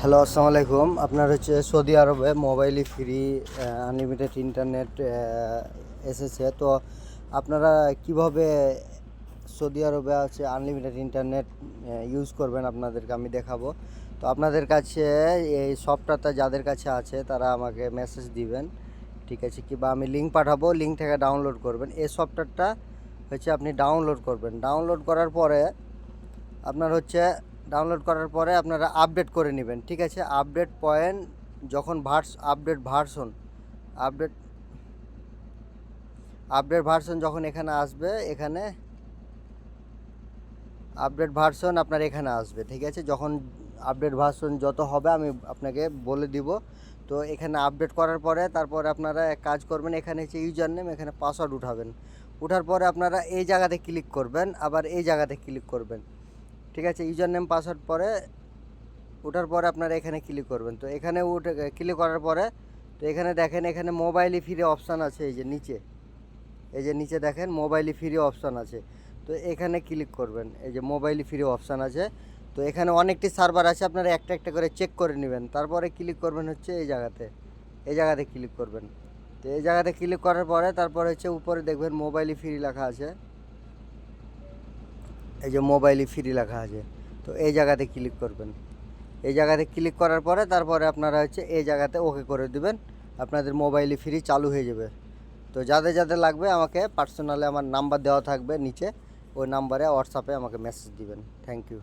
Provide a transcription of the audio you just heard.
Hello, আসসালামু আলাইকুম। আপনার হচ্ছে সৌদি আরবে মোবাইলই ফ্রি আনলিমিটেড ইন্টারনেট এসেছে। তো আপনারা কিভাবে সৌদি আরবে আছে আনলিমিটেড ইন্টারনেট ইউজ করবেন আপনাদেরকে আমি দেখাবো। তো আপনাদের কাছে এই সফটওয়্যারটা যাদের কাছে আছে তারা আমাকে মেসেজ দিবেন, ঠিক আছে? কিংবা আমি লিঙ্ক পাঠাবো, লিঙ্ক থেকে ডাউনলোড করবেন। এই সফটওয়্যারটা হচ্ছে আপনি ডাউনলোড করবেন। ডাউনলোড করার পরে আপনার হচ্ছে আপনারা আপডেট করে নেবেন, ঠিক আছে? আপডেট পয়েন্ট যখন আপডেট আপডেট ভার্সন যখন এখানে আসবে, এখানে আপডেট ভার্সন আপনার এখানে আসবে, ঠিক আছে? যখন আপডেট ভার্সন যত হবে আমি আপনাকে বলে দিব। তো এখানে আপডেট করার পরে তারপরে আপনারা এক কাজ করবেন, এখানে হচ্ছে ইউজার নেম, এখানে পাসওয়ার্ড উঠাবেন। উঠার পরে আপনারা এই জায়গাতে ক্লিক করবেন, আবার এই জায়গাতে ক্লিক করবেন, ঠিক আছে? ইউজার নেম পাসওয়ার্ড পরে ওঠার পরে আপনারা এখানে ক্লিক করবেন। তো এখানে উঠে ক্লিক করার পরে তো এখানে দেখেন, এখানে মোবাইলই ফ্রি অপশান আছে। এই যে নিচে দেখেন মোবাইলই ফ্রি অপশান আছে। তো এখানে ক্লিক করবেন, এই যে মোবাইলই ফ্রি অপশান আছে। তো এখানে অনেকটি সার্ভার আছে, আপনারা একটা একটা করে চেক করে নেবেন। তারপরে ক্লিক করবেন হচ্ছে এই জায়গাতে ক্লিক করবেন। তো এই জায়গাতে ক্লিক করার পরে তারপরে হচ্ছে উপরে দেখবেন মোবাইলই ফ্রি লেখা আছে। এই যে মোবাইলই ফ্রি লেখা আছে। তো এই জায়গাতে ক্লিক করবেন। এই জায়গাতে ক্লিক করার পরে তারপরে আপনারা হচ্ছে এই জায়গাতে ওকে করে দিবেন। আপনাদের মোবাইলই ফ্রি চালু হয়ে যাবে। তো যাদের যাদের লাগবে আমাকে পার্সোনালি আমার নাম্বার দেওয়া থাকবে নিচে, ওই নাম্বারে হোয়াটসঅ্যাপে আমাকে মেসেজ দিবেন। Thank you.